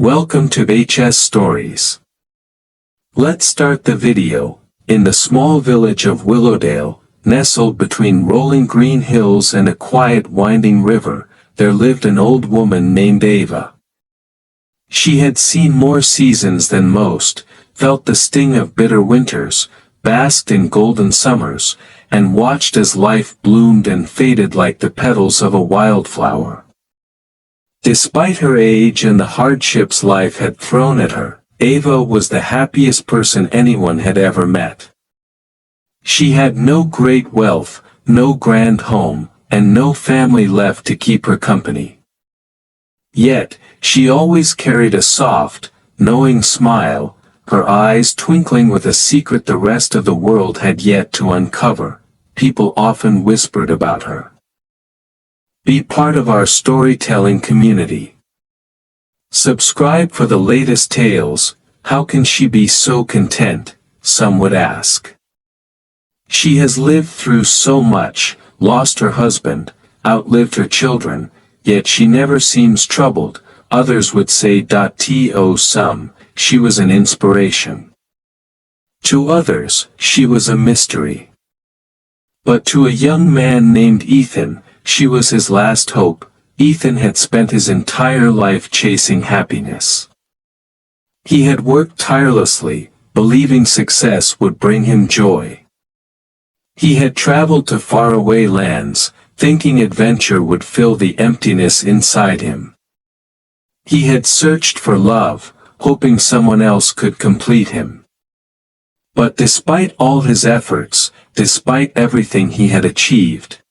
Welcome to HS Stories. Let's start the video. In the small village of Willowdale, nestled between rolling green hills and a quiet winding river, there lived an old woman named Ava. She had seen more seasons than most, felt the sting of bitter winters, basked in golden summers, and watched as life bloomed and faded like the petals of a wildflower. Despite her age and the hardships life had thrown at her, Ava was the happiest person anyone had ever met. She had no great wealth, no grand home, and no family left to keep her company. Yet, she always carried a soft, knowing smile, her eyes twinkling with a secret the rest of the world had yet to uncover. People often whispered about her. Be part of our storytelling community. Subscribe for the latest tales. How can she be so content, some would ask. She has lived through so much, lost her husband, outlived her children, yet she never seems troubled, others would say. To some, she was an inspiration. To others, she was a mystery. But to a young man named Ethan, she was his last hope. Ethan had spent his entire life chasing happiness. He had worked tirelessly, believing success would bring him joy. He had traveled to faraway lands, thinking adventure would fill the emptiness inside him. He had searched for love, hoping someone else could complete him. But despite all his efforts, despite everything he had achieved,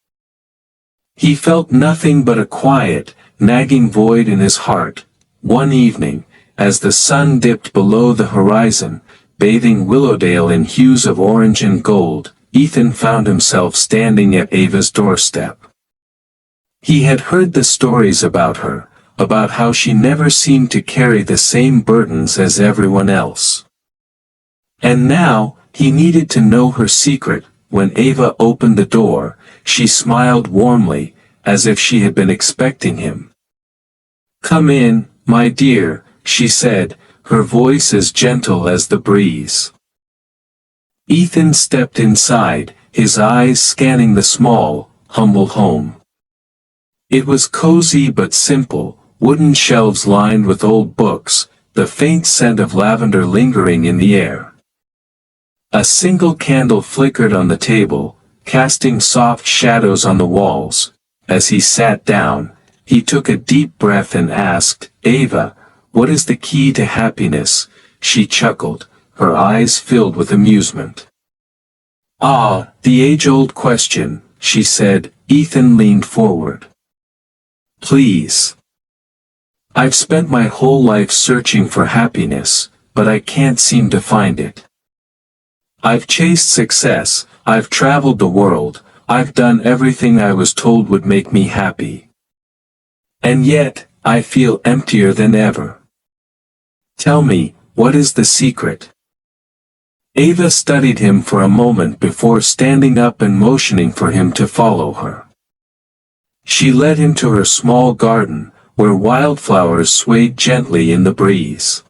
he felt nothing but a quiet, nagging void in his heart. One evening, as the sun dipped below the horizon, bathing Willowdale in hues of orange and gold, Ethan found himself standing at Ava's doorstep. He had heard the stories about her, about how she never seemed to carry the same burdens as everyone else. And now, he needed to know her secret. When Ava opened the door, she smiled warmly, as if she had been expecting him. "Come in, my dear," she said, her voice as gentle as the breeze. Ethan stepped inside, his eyes scanning the small, humble home. It was cozy but simple, wooden shelves lined with old books, the faint scent of lavender lingering in the air. A single candle flickered on the table, casting soft shadows on the walls. As he sat down, he took a deep breath and asked, "Ava, what is the key to happiness?" She chuckled, her eyes filled with amusement. "Ah, the age-old question," she said. Ethan leaned forward. "Please. I've spent my whole life searching for happiness, but I can't seem to find it. I've chased success, I've traveled the world, I've done everything I was told would make me happy. And yet, I feel emptier than ever. Tell me, what is the secret?" Ava studied him for a moment before standing up and motioning for him to follow her. She led him to her small garden, where wildflowers swayed gently in the breeze.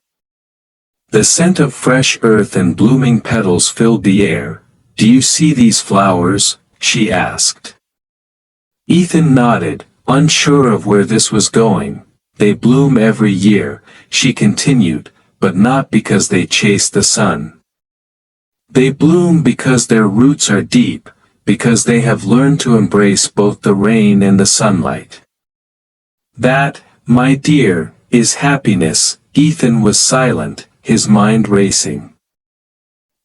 The scent of fresh earth and blooming petals filled the air. "Do you see these flowers?" she asked. Ethan nodded, unsure of where this was going. "They bloom every year," she continued, "but not because they chase the sun. They bloom because their roots are deep, because they have learned to embrace both the rain and the sunlight. That, my dear, is happiness." Ethan was silent, his mind racing.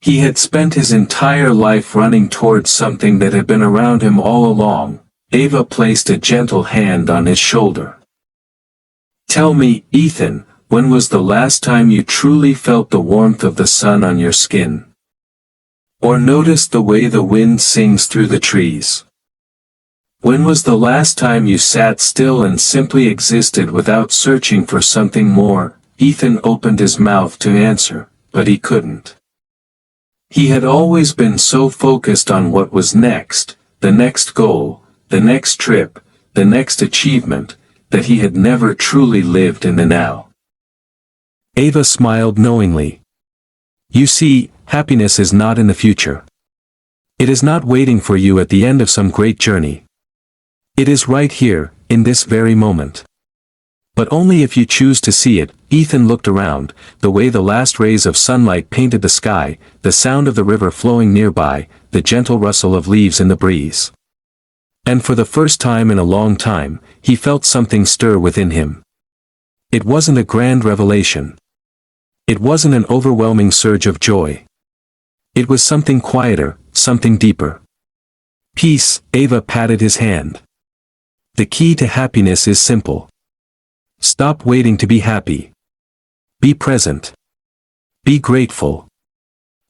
He had spent his entire life running towards something that had been around him all along. Ava placed a gentle hand on his shoulder. "Tell me, Ethan, when was the last time you truly felt the warmth of the sun on your skin? Or noticed the way the wind sings through the trees? When was the last time you sat still and simply existed without searching for something more?" Ethan opened his mouth to answer, but he couldn't. He had always been so focused on what was next, the next goal, the next trip, the next achievement, that he had never truly lived in the now. Ava smiled knowingly. You see, happiness is not in the future. It is not waiting for you at the end of some great journey. It is right here, in this very moment. But only if you choose to see it. Ethan looked around, the way the last rays of sunlight painted the sky, the sound of the river flowing nearby, the gentle rustle of leaves in the breeze. And for the first time in a long time, he felt something stir within him. It wasn't a grand revelation. It wasn't an overwhelming surge of joy. It was something quieter, something deeper. Peace. Ava patted his hand. The key to happiness is simple. Stop waiting to be happy. Be present. Be grateful.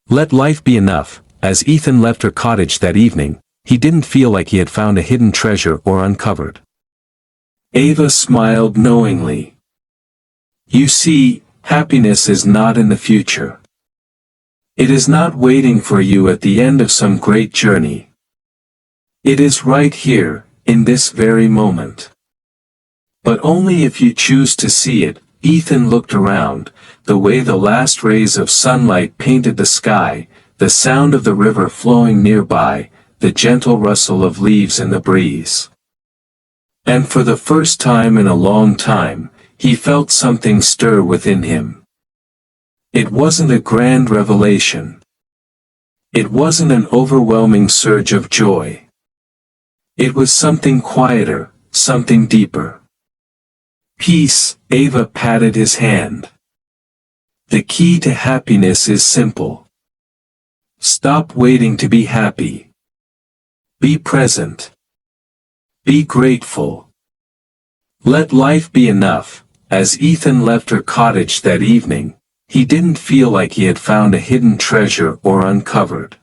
Let life be enough. As Ethan left her cottage that evening, he didn't feel like he had found a hidden treasure or uncovered. Ava smiled knowingly. You see, happiness is not in the future. It is not waiting for you at the end of some great journey. It is right here, in this very moment. But only if you choose to see it. Ethan looked around, the way the last rays of sunlight painted the sky, the sound of the river flowing nearby, the gentle rustle of leaves in the breeze. And for the first time in a long time, he felt something stir within him. It wasn't a grand revelation. It wasn't an overwhelming surge of joy. It was something quieter, something deeper. Peace. Ava patted his hand. The key to happiness is simple. Stop waiting to be happy. Be present. Be grateful. Let life be enough. As Ethan left her cottage that evening, he didn't feel like he had found a hidden treasure or uncovered.